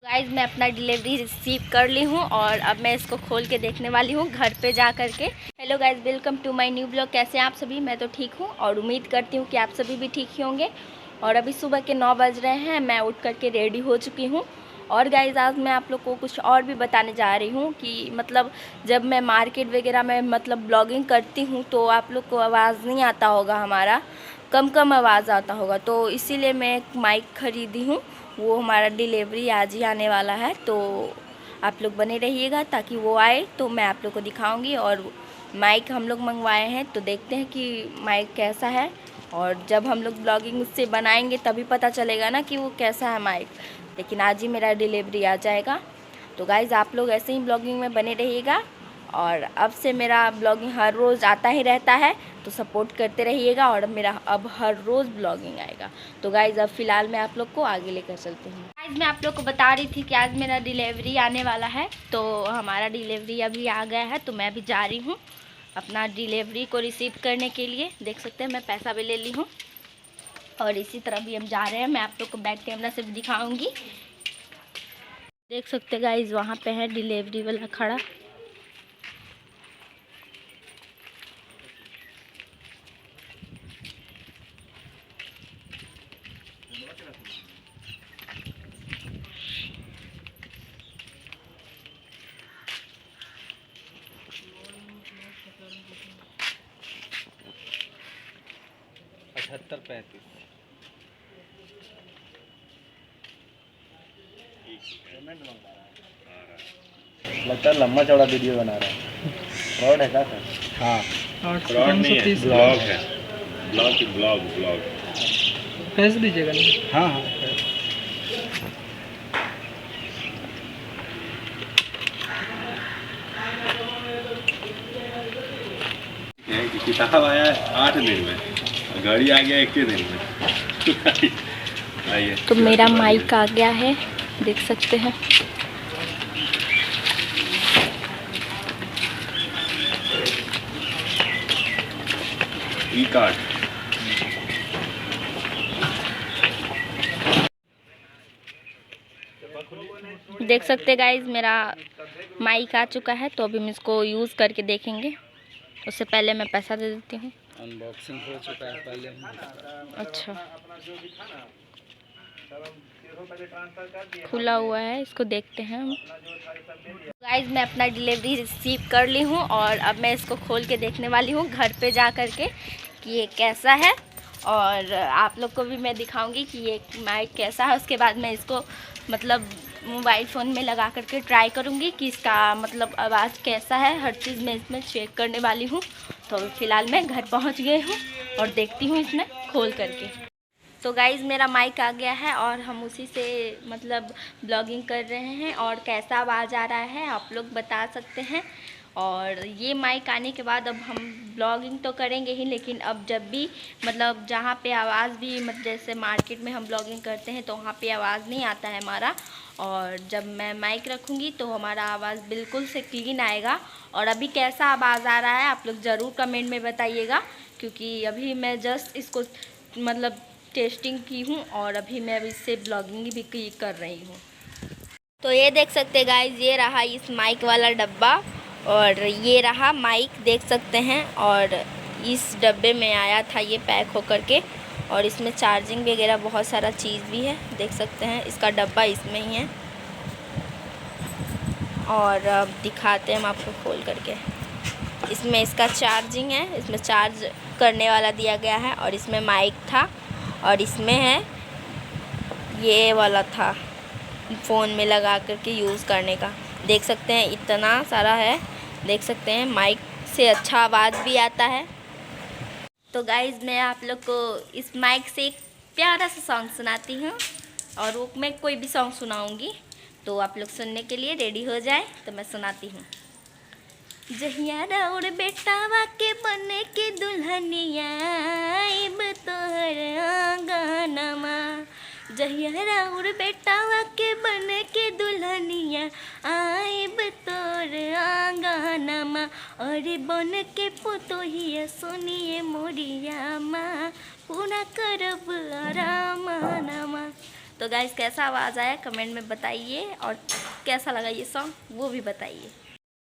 Guys मैं अपना delivery receive कर ली हूँ और अब मैं इसको खोल के देखने वाली हूँ घर पे जा कर के। Hello guys, welcome to my new blog. कैसे हैं आप सभी? मैं तो ठीक हूँ और उम्मीद करती हूँ कि आप सभी भी ठीक ही होंगे। और अभी सुबह के 9 बज रहे हैं, मैं उठ करके रेडी हो चुकी हूँ। और गाइज आज मैं आप लोग को कुछ और भी बताने जा रही हूँ कि मतलब जब मैं मार्केट वगैरह में मतलब ब्लॉगिंग करती हूँ तो आप लोग को आवाज़ नहीं आता होगा, हमारा कम आवाज़ आता होगा, तो इसीलिए मैं एक माइक ख़रीदी हूँ। वो हमारा डिलीवरी आज ही आने वाला है, तो आप लोग बने रहिएगा ताकि वो आए तो मैं आप लोग को दिखाऊंगी। और माइक हम लोग मंगवाए हैं, तो देखते हैं कि माइक कैसा है। और जब हम लोग ब्लॉगिंग उससे बनाएंगे तभी पता चलेगा ना कि वो कैसा है माइक। लेकिन आज ही मेरा डिलीवरी आ जाएगा। तो गाइज़ आप लोग ऐसे ही ब्लॉगिंग में बने रहिएगा और अब से मेरा ब्लॉगिंग हर रोज़ आता ही रहता है, तो सपोर्ट करते रहिएगा। और मेरा अब हर रोज़ ब्लॉगिंग आएगा। तो गाइज़ अब फ़िलहाल मैं आप लोग को आगे लेकर चलती हूँ। गाइज़ मैं आप लोग को बता रही थी कि आज मेरा डिलीवरी आने वाला है, तो हमारा डिलीवरी अभी आ गया है, तो मैं अभी जा रही हूँ अपना डिलीवरी को रिसीव करने के लिए। देख सकते हैं मैं पैसा भी ले ली हूँ और इसी तरह भी हम जा रहे हैं। मैं आप लोग को बैक कैमरा से भी दिखाऊँगी। देख सकते हैं गाइज़ वहाँ पे है डिलीवरी वाला खड़ा। लगता है लंबा चौड़ा वीडियो बना रहा है। फ्रॉड है क्या सर? हाँ, फ्रॉड नहीं है, ब्लॉग है। ब्लॉग पैसे दीजिएगा नहीं? हाँ हाँ। कि किताब आया 8 दिन में, गाड़ी आ गया 1 दिन में। आइए। तो मेरा माइक आ गया है, देख सकते हैं। ई कार्ड देख सकते गाइज मेरा माइक आ चुका है, तो अभी हम इसको यूज़ करके देखेंगे। उससे पहले मैं पैसा दे देती हूँ। अनबॉक्सिंग हो चुका है पहले। अच्छा, खुला हुआ है, इसको देखते हैं हम। गाइज मैं अपना डिलीवरी रिसीव कर ली हूँ और अब मैं इसको खोल के देखने वाली हूँ घर पे जा कर के कि ये कैसा है। और आप लोग को भी मैं दिखाऊंगी कि ये माइक कैसा है। उसके बाद मैं इसको मतलब मोबाइल फ़ोन में लगा करके ट्राई करूँगी कि इसका मतलब आवाज़ कैसा है। हर चीज़ मैं इसमें चेक करने वाली हूँ। तो फ़िलहाल मैं घर पहुँच गई हूँ और देखती हूँ इसमें खोल करके। तो गाइज़ मेरा माइक आ गया है और हम उसी से मतलब ब्लॉगिंग कर रहे हैं। और कैसा आवाज़ आ रहा है आप लोग बता सकते हैं। और ये माइक आने के बाद अब हम ब्लॉगिंग तो करेंगे ही, लेकिन अब जब भी मतलब जहाँ पे आवाज़ भी मतलब जैसे मार्केट में हम ब्लॉगिंग करते हैं तो वहाँ पे आवाज़ नहीं आता है हमारा। और जब मैं माइक रखूँगी तो हमारा आवाज़ बिल्कुल से क्लीन आएगा। और अभी कैसा आवाज़ आ रहा है आप लोग ज़रूर कमेंट में बताइएगा, क्योंकि अभी मैं जस्ट इसको मतलब टेस्टिंग की हूँ और अभी मैं इससे ब्लॉगिंग भी कर रही हूँ। तो ये देख सकते गाइज, ये रहा इस माइक वाला डब्बा और ये रहा माइक, देख सकते हैं। और इस डब्बे में आया था ये पैक होकर के, और इसमें चार्जिंग वगैरह बहुत सारा चीज़ भी है, देख सकते हैं। इसका डब्बा इसमें ही है और अब दिखाते हैं हम आपको खोल करके। इसमें इसका चार्जिंग है, इसमें चार्ज करने वाला दिया गया है। और इसमें माइक था और इसमें है ये वाला था फ़ोन में लगा करके यूज़ करने का। देख सकते हैं इतना सारा है, देख सकते हैं। माइक से अच्छा आवाज़ भी आता है। तो गाइज़ मैं आप लोग को इस माइक से एक प्यारा सा सॉन्ग सुनाती हूँ और वो मैं कोई भी सॉन्ग सुनाऊँगी, तो आप लोग सुनने के लिए रेडी हो जाए। तो मैं सुनाती हूँ। जहिया राउर बेटावा के बने के दुल्हनिया आइब तोहर आंगनमा। जहिया राउर बेटावा के बने के दुल्हनिया आइब तोर आंगनमा। अरे बन के पुतोहिया सुनिए मोरिया माँ पूरा करब आरामनमा। तो गाइस कैसा आवाज़ आया कमेंट में बताइए, और कैसा लगा ये सॉन्ग वो भी बताइए।